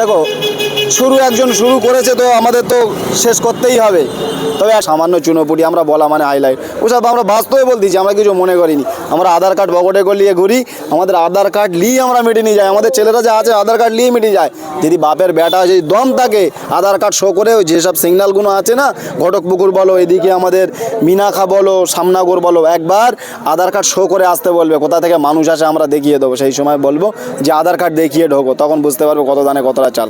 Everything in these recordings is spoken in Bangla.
দেখো শুরু একজন শুরু করেছে তো আমাদের তো শেষ করতেই হবে। তবে সামান্য চুনোপুটি আমরা বলা মানে হাইলাইট ওসব আমরা বাস্তবে বলতেছি, আমরা কিছু মনে করিনি। আমরা আধার কার্ড পকেটে করে নিয়ে ঘুরি, আমাদের আধার কার্ড নিয়ে আমরা মিটে নিয়ে যাই। আমাদের ছেলেরা যা আছে আধার কার্ড নিয়ে মিটে যায়। যদি বাপের বেটা যদি দম থাকে আধার কার্ড শো করে যেসব সিগন্যালগুলো আছে না, ঘটকপুকুর বলো, এদিকে আমাদের মিনাখা বলো, সামনাগর বলো, একবার আধার কার্ড শো করে আসতে বলবে। কোথা থেকে মানুষ আসে আমরা দেখিয়ে দেবো। সেই সময় বলবো যে আধার কার্ড দেখিয়ে ঢোকো, তখন বুঝতে পারবো কত দানে কতটা চাল।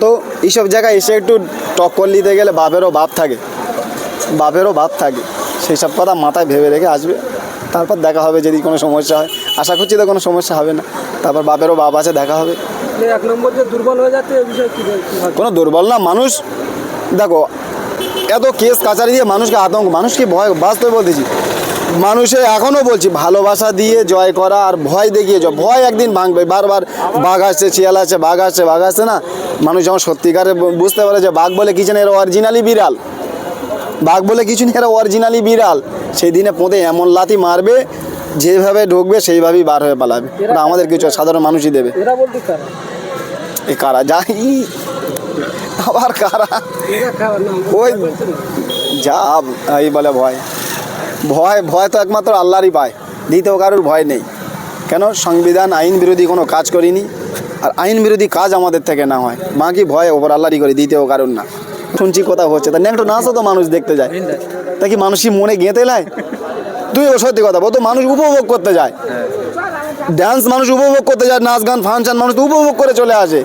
তো এইসব জায়গায় এসে একটু টক্কর নিতে গেলে বাপেরও বাপ থাকে, সেই সব কথা মাথায় ভেবে রেখে আসবে। তারপর দেখা হবে যদি কোনো সমস্যা হয়। আশা করছি তো কোনো সমস্যা হবে না। তারপর বাপেরও বাপ আছে, দেখা হবে। এক নম্বর যে দুর্বল হয়ে যাচ্ছে এই বিষয়ে কি কোনো দুর্বল না মানুষ। দেখো এত কেস কাচারি দিয়ে মানুষকে আতঙ্ক, মানুষকে ভয়, বাস্তবে বলতেছি মানুষের এখনও বলছি ভালোবাসা দিয়ে জয় করা আর ভয় দেখিয়ে জয়। ভয় একদিন ভাঙবে। বারবার বাঘ আসছে, শিয়াল আসছে, বাঘ আসছে না, মানুষ যখন সত্যিকারে বুঝতে পারে যে বাঘ বলে কিছু নেই, এরা অরিজিনালি বিড়াল। বাঘ বলে কিছু নেই, এরা অরিজিনালি বিড়াল। সেই দিনে পোঁতে এমন লাথি মারবে, যেভাবে ঢুকবে সেইভাবেই বার হয়ে পালাবে। ওটা আমাদের কিছু সাধারণ মানুষই দেবে। এরা বলতে কারা? এ কারা যাই আবার কারা ওই যা এই বলে ভয় ভয় ভয় তো একমাত্র আল্লাহরই পায়, দ্বিতীয় কারোর ভয় নেই। কেন? সংবিধান আইন বিরোধী কোনো কাজ করিনি, আর আইন বিরোধী কাজ আমাদের থেকে না হয়। বাকি ভয় ওপর আল্লাহরই করি, দ্বিতীয় কারণ না। শুনছি কোথাও হচ্ছে তা একটু নাচও তো মানুষ দেখতে যায়, তা কি মানুষই মনে গেঁথে নেয়? তুই সত্যি কথা বল তো, মানুষ উপভোগ করতে যায়, ডান্স মানুষ উপভোগ করতে যায়, নাচ গান ফাংশন মানুষ তো উপভোগ করে চলে আসে।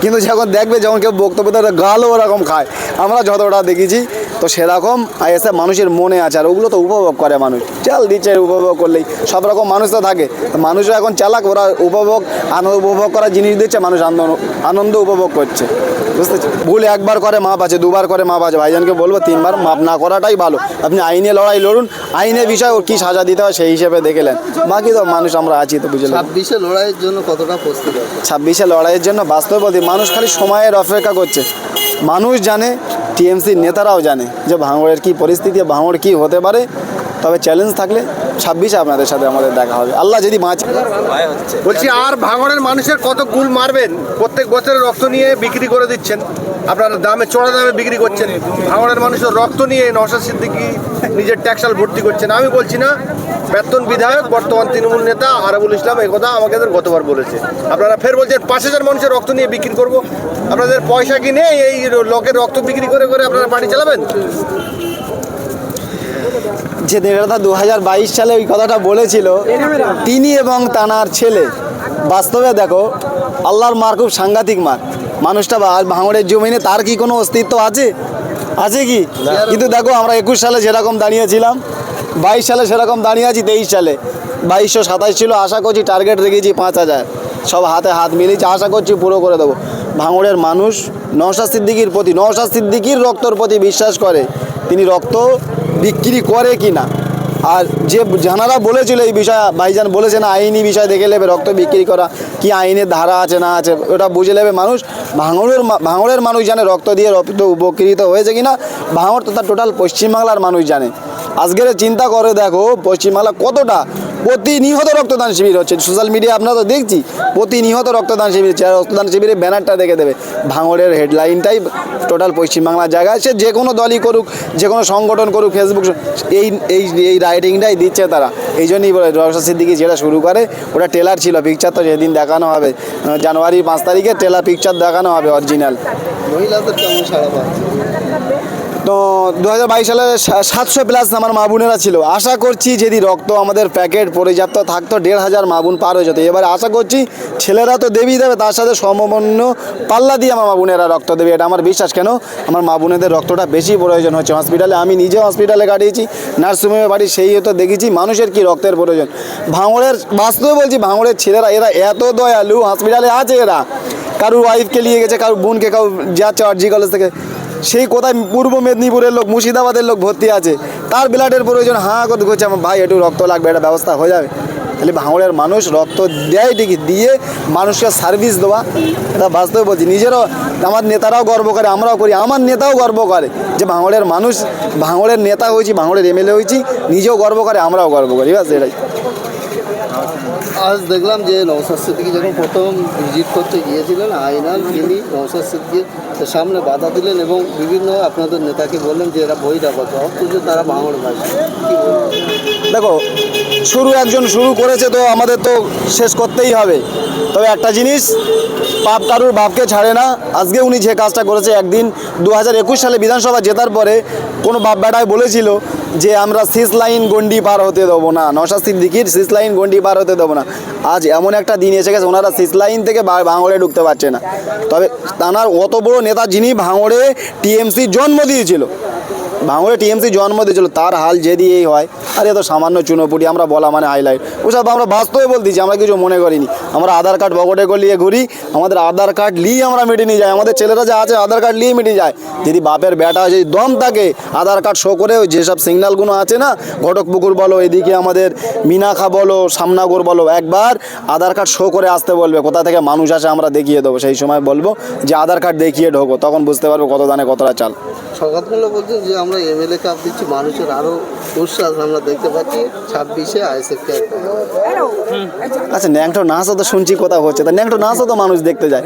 কিন্তু যখন দেখবে যখন কেউ বক্তব্য দেয় গালও ওরকম খায়, আমরা যতটা দেখেছি তো সেরকম এসে মানুষের মনে আছে। আর ওগুলো তো উপভোগ করে মানুষ, চাল দিচ্ছে উপভোগ করলেই। সব রকম মানুষ তো থাকে, মানুষও এখন চালাক, ওরা উপভোগ করার জিনিস দিচ্ছে, মানুষ আনন্দ উপভোগ করছে। বুঝতেছি ভুল একবার করে মাপ আছে, দুবার করে মাপ আছে। ভাইজানকে বলবো তিনবার মাপ না করাটাই ভালো। আপনি আইনে লড়াই লড়ুন, আইনের বিষয় ওর কী সাজা দিতে হয় সেই হিসেবে দেখেলেন। বাকি তো মানুষ আমরা আছি তো, বুঝলেন। 26-এ লড়াইয়ের জন্য কতটা প্রস্তুত? 26-এ লড়াইয়ের জন্য বাস্তবে বলতে মানুষ খালি সময়ের অপেক্ষা করছে। মানুষ জানে, টিএমসির নেতারাও জানে যে ভাঙড়ের কী পরিস্থিতি, ভাঙড় কী হতে পারে। তবে চ্যালেঞ্জ থাকলে 26-এ আপনাদের সাথে আমাদের দেখা হবে, আল্লাহ যদি বাঁচে। বলছি আর ভাঙড়ের মানুষের কত গুল মারবেন? প্রত্যেক বছরের রক্ত নিয়ে বিক্রি করে দিচ্ছেন, আপনারা দামে চড়া দামে বিক্রি করছেন। ভাঙড়ের মানুষের রক্ত নিয়ে নওশাদ সিদ্দিকী নিজের ট্যাক্সাল ভর্তি করছেন। আমি বলছি না, প্রাক্তন বিধায়ক বর্তমান তৃণমূল নেতা আরাবুল ইসলাম এই কথা আমাকে গতবার বলেছে। আপনারা ফের বলছেন 5,000 মানুষের রক্ত নিয়ে বিক্রি করব। আপনাদের পয়সা কি নেই এই লোকের রক্ত বিক্রি করে করে আপনারা পার্টি চালাবেন? যে নেতা 2022 সালে ওই কথাটা বলেছিল তিনি এবং তানার ছেলে, বাস্তবে দেখো আল্লাহর মার খুব সাংঘাতিক মার। মানুষটা ভাঙড়ের জমিনে তার কি কোনো অস্তিত্ব আছে কি? কিন্তু দেখো আমরা 21 সালে যেরকম দাঁড়িয়েছিলাম, 22 সালে সেরকম দাঁড়িয়ে আছি, 23 সালে 2227 ছিল। আশা করছি টার্গেট রেখেছি 5,000, সব হাতে হাত মিলিয়েছি, আশা করছি পুরো করে দেবো। ভাঙড়ের মানুষ নওশাদ সিদ্দিকীর প্রতি, নওশাদ সিদ্দিকীর রক্তর প্রতি বিশ্বাস করে। তিনি রক্ত বিক্রি করে কি না, আর যে জানারা বলেছিল এই বিষয়ে, ভাইজান বলেছে না আইনি বিষয় দেখে নেবে, রক্ত বিক্রি করা কি আইনের ধারা আছে না আছে ওটা বুঝে নেবে মানুষ। ভাঙড়ের মানুষ জানে রক্ত দিয়ে রক্ত উপকৃত হয়েছে কিনা। ভাঙড় তথা টোটাল পশ্চিমবাংলার মানুষ জানে। আজকের চিন্তা করে দেখো পশ্চিমবাংলা কতটা প্রতিনিহত রক্তদান শিবির হচ্ছে। সোশ্যাল মিডিয়া আপনারা তো দেখছি, প্রতিনিহত রক্তদান শিবির। রক্তদান শিবিরের ব্যানারটা দেখে দেবে, ভাঙড়ের হেডলাইনটাই টোটাল পশ্চিমবাংলার জায়গায়। সে যে কোনো দলই করুক, যে কোনো সংগঠন করুক, ফেসবুক এই রাইটিংটাই দিচ্ছে তারা। এই জন্যই বলে নওশাদ সিদ্দিকী যেটা শুরু করে ওটা ট্রেলার ছিল, পিকচার তো যেদিন দেখানো হবে জানুয়ারি 5 তারিখে ট্রেলার পিকচার দেখানো হবে অরিজিনাল। মহিলাদের কেমন সাড়া পাচ্ছে? তো 2022 সালে 700+ আমার মা বোনেরা ছিল। আশা করছি যদি রক্ত আমাদের প্যাকেট পর্যাপ্ত থাকতো 1,500 মা বোন পার হয়ে যেত। এবারে আশা করছি ছেলেরা তো দেবেই দেবে, তার সাথে সমমন্য পাল্লা দিয়ে আমার মা বোনেরা রক্ত দেবে, এটা আমার বিশ্বাস। কেন? আমার মা বোনেদের রক্তটা বেশি প্রয়োজন হচ্ছে হসপিটালে। আমি নিজে হসপিটালে কাটিয়েছি, নার্সিংহোমে বাড়ি, সেই তো দেখেছি মানুষের কি রক্তের প্রয়োজন। ভাঙড়ের বাস্তবে বলছি, ভাঙড়ের ছেলেরা এরা এত দয়ালু, হসপিটালে আছে এরা, কারুর ওয়াইফকে নিয়ে গেছে, কারুর বোনকে, কারুর যাচ্ছে আরজি কলেজ থেকে, সেই কোথায় পূর্ব মেদিনীপুরের লোক, মুর্শিদাবাদের লোক ভর্তি আছে, তার ব্লাডের প্রয়োজন, হাঁ করতে করছে আমার ভাই একটু রক্ত লাগবে, একটা ব্যবস্থা হয়ে যাবে। তাহলে ভাঙড়ের মানুষ রক্ত দেয় ঠিকই, দিয়ে মানুষকে সার্ভিস দেওয়া, এটা বাস্তবে বলছি। নিজেরও আমার নেতারাও গর্ব করে, আমরাও করি, আমার নেতাও গর্ব করে যে ভাঙড়ের মানুষ, ভাঙড়ের নেতা হয়েছি, ভাঙড়ের MLA হয়েছি, নিজেও গর্ব করে, আমরাও গর্ব করি। বাস এটাই। আজ দেখলাম যে নওশাদ সিদ্দিকী যখন প্রথম ভিজিট করতে গিয়েছিলেন আইনাল, তিনি নওশাদ সিদ্দিকীর সামনে বাধা দিলেন এবং বিভিন্ন আপনাদের নেতাকে বললেন যে এরা বহিরাগত, অথচ তারা ভাঙড় ভাষী। কী বলবেন? দেখো, একজন শুরু করেছে তো আমাদের তো শেষ করতেই হবে। তবে একটা জিনিস, পাপ কারুর বাপকে ছাড়ে না। আজকে উনি যে কাজটা করেছে, একদিন 2021 সালে বিধানসভা জেতার পরে কোনো বাপ বেটায় বলেছিল যে আমরা 6 লাইন গন্ডি পার হতে দেবো না, নওশাদ সিদ্দিকীর 6 লাইন গন্ডি পার হতে দেবো না। আজ এমন একটা দিন এসে গেছে, ওনারা 6 লাইন থেকে ভাঙড়ে ঢুকতে পারছে না। তবে তাঁর অত বড় নেতা, যিনি ভাঙড়ে টিএমসি জন্ম দিয়েছিল, তার হাল যদি এই হয়, আরে তো সামান্য চুনোপুটি, আমরা বলা মানে হাইলাইট, ওসব আমরা বাস্তবে বলতেছি, আমরা কিছু মনে করিনি। আমরা আধার কার্ড পকেটে করে নিয়ে ঘুরি, আমাদের আধার কার্ড নিয়ে আমরা মিটে নিয়ে যাই, আমাদের ছেলেরা যা আছে আধার কার্ড নিয়ে মিটে যায়। যদি বাপের বেটা যদি দম থাকে, আধার কার্ড শো করে যেসব সিগন্যালগুলো আছে না, ঘটকপুকুর বলো, এদিকে আমাদের মিনাখা বলো, সামনাগর বলো, একবার আধার কার্ড শো করে আসতে বলবে, কোথা থেকে মানুষ আসে আমরা দেখিয়ে দেবো। সেই সময় বলবো যে আধার কার্ড দেখিয়ে ঢোকো, তখন বুঝতে পারবো কত দানে কতটা চাল। সকালবেলা বলছেন যে আমরা এমএলএ কাপ দিচ্ছি, মানুষের আরও উচ্ছ্বাস আমরা দেখতে পাচ্ছি 26-এ আইএসএফকে। আচ্ছা, ন্যাংটো নাচও তো শুনছি কোথাও হচ্ছে, তা ন্যাংটো নাচও তো মানুষ দেখতে যায়,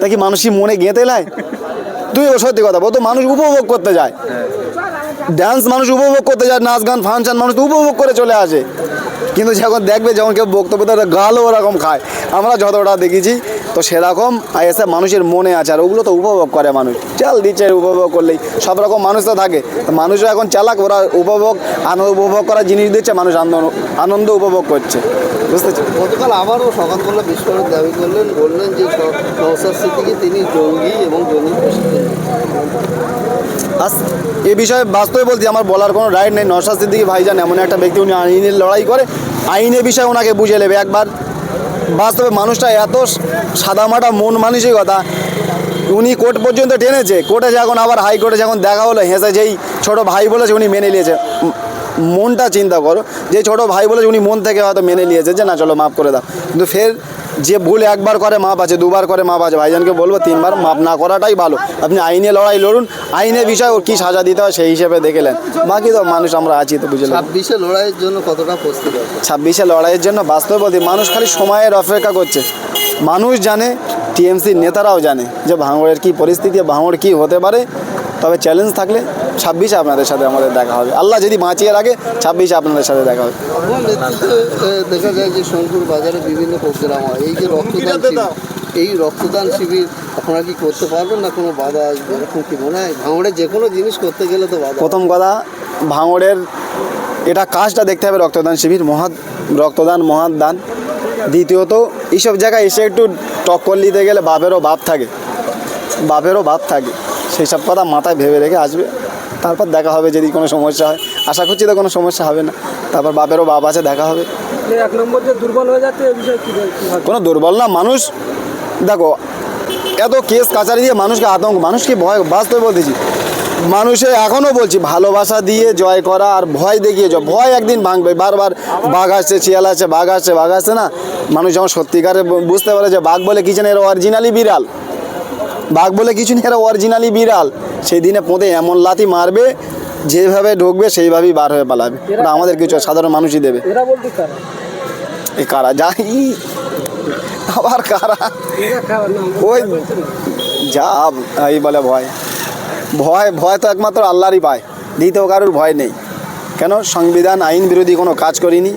তা কি মানুষই মনে গেঁথে নেয়? তুই সত্যি কথা বল তো, মানুষ উপভোগ করতে যায়, ডান্স মানুষ উপভোগ করতে যায়, নাচ গান ফাংশন মানুষ উপভোগ করে চলে আসে। কিন্তু যখন দেখবে, যখন কেউ বক্তব্য দেয়, গালও ওরকম খায়, আমরা যতটা দেখেছি তো সেরকম আইএসএফ মানুষের মনে আছে, আর ওগুলো তো উপভোগ করে মানুষ, চাল দিচ্ছে উপভোগ করলেই। সব রকম মানুষ তো থাকে, মানুষও এখন চালাক, ওরা উপভোগ করার জিনিস দিচ্ছে, মানুষ আনন্দ উপভোগ করছে, বুঝতেছি। গতকাল আবারও সকালবেলা বিস্ফোরক দাবি করলেন, বললেন যে নওশাদ সিদ্দিকী তিনি জঙ্গি এবং জঙ্গি প্রশিক্ষণ। এ বিষয়ে বাস্তবে বলছি, আমার বলার কোনো রাইট নেই। নওশাদ সিদ্দিকী ভাইজান এমন একটা ব্যক্তি, উনি আইনের লড়াই করে, আইনের বিষয়ে ওনাকে বুঝে নেবে একবার। বাস্তবে মানুষটা এত সাদামাটা মন মানসিকতা, উনি কোর্ট পর্যন্ত টেনেছে, কোর্টে যখন আবার হাইকোর্টে যখন দেখা হলো, হেসে যেই ছোট ভাই বলেছে উনি মেনে নিয়েছে। মনটা চিন্তা করো, যে ছোট ভাই বলেছে উনি মন থেকে হয়তো মেনে নিয়েছে যে না চলো মাফ করে দাও, কিন্তু ফের যে ভুল একবার করে মাপ আছে, দুবার করে মাপ আছে। ভাইজানকে বলবো 3বার মাপ না করাটাই ভালো। আপনি আইনে লড়াই লড়ুন, আইনের বিষয়ে ওর কী সাজা দিতে হয় সেই হিসেবে দেখলেন, বাকি তো মানুষ আমরা আছি তো বুঝলেন। 26-এ লড়াইয়ের জন্য কতটা প্রস্তুত আছে? 26-এ লড়াইয়ের জন্য বাস্তবে বলতে মানুষ খালি সময়ের অপেক্ষা করছে। মানুষ জানে, টিএমসির নেতারাও জানে যে ভাঙড়ের কী পরিস্থিতি, ভাঙড় কী হতে পারে। তবে চ্যালেঞ্জ থাকলে 26-এ আপনাদের সাথে আমাদের দেখা হবে, আল্লাহ যদি বাঁচিয়ে রাখে 26-এ আপনাদের সাথে দেখা হবে। আপনার নেতৃত্বে দেখা যায় যে সোনপুর বাজারে বিভিন্ন প্রোগ্রাম হয়, এই যে রক্তদান শিবির, এই রক্তদান শিবির আপনারা কি করতে পারবেন না কোনো বাধা আসবে এরকম কি মনে হয়? ভাঙড়ে যে কোনো জিনিস করতে গেলে তো বাধা। প্রথম কথা, ভাঙড়ের এটা কাজটা দেখতে হবে, রক্তদান শিবির, রক্তদান মহান দান। দ্বিতীয়ত, এইসব জায়গায় এসে একটু টক্কর নিতে গেলে বাপেরও বাপ থাকে, সেই সব কথা মাথায় ভেবে রেখে আসবে, তারপর দেখা হবে। যদি কোনো সমস্যা হয়, আশা করছি তো কোনো সমস্যা হবে না, তারপর বাপেরও বাপ আছে, দেখা হবে। 1 নম্বর যে দুর্বল হয়ে যাচ্ছে, এই বিষয়ে কী ভাবছেন? কোনো দুর্বল না মানুষ। দেখো, এত কেস কাচারি দিয়ে মানুষকে আতঙ্ক, মানুষকে ভয়, বাস্তবে বলতেছি, মানুষে এখনও বলছি ভালোবাসা দিয়ে জয় করা আর ভয় দেখিয়ে ভয় একদিন ভাঙবে। বারবার বাঘ আসছে, শিয়াল আসছে, বাঘ আসছে না, মানুষ যখন সত্যিকারে বুঝতে পারে যে বাঘ বলে কিছু নেই, এরা অরিজিনালি বিড়াল, বাঘ বলে কিছু নেই, এরা অরিজিনালি বিড়াল, সেই দিনে পোঁতে এমন লাথি মারবে, যেভাবে ঢুকবে সেইভাবেই বার হয়ে পালাবে। ওটা আমাদের কিছু সাধারণ মানুষই দেবে। এরা বলতে কারা? এই কারা যাই আবার কারা, ওই যা এই বলে ভয় তো একমাত্র আল্লাহরই পায়, দ্বিতীয় কারোর ভয় নেই। কেন? সংবিধান আইন বিরোধী কোনো কাজ করিনি,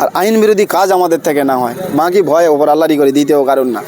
আর আইন বিরোধী কাজ আমাদের থেকে না হয়, বাকি ভয় ওপর আল্লাহরই করি, দ্বিতীয় কারণ না।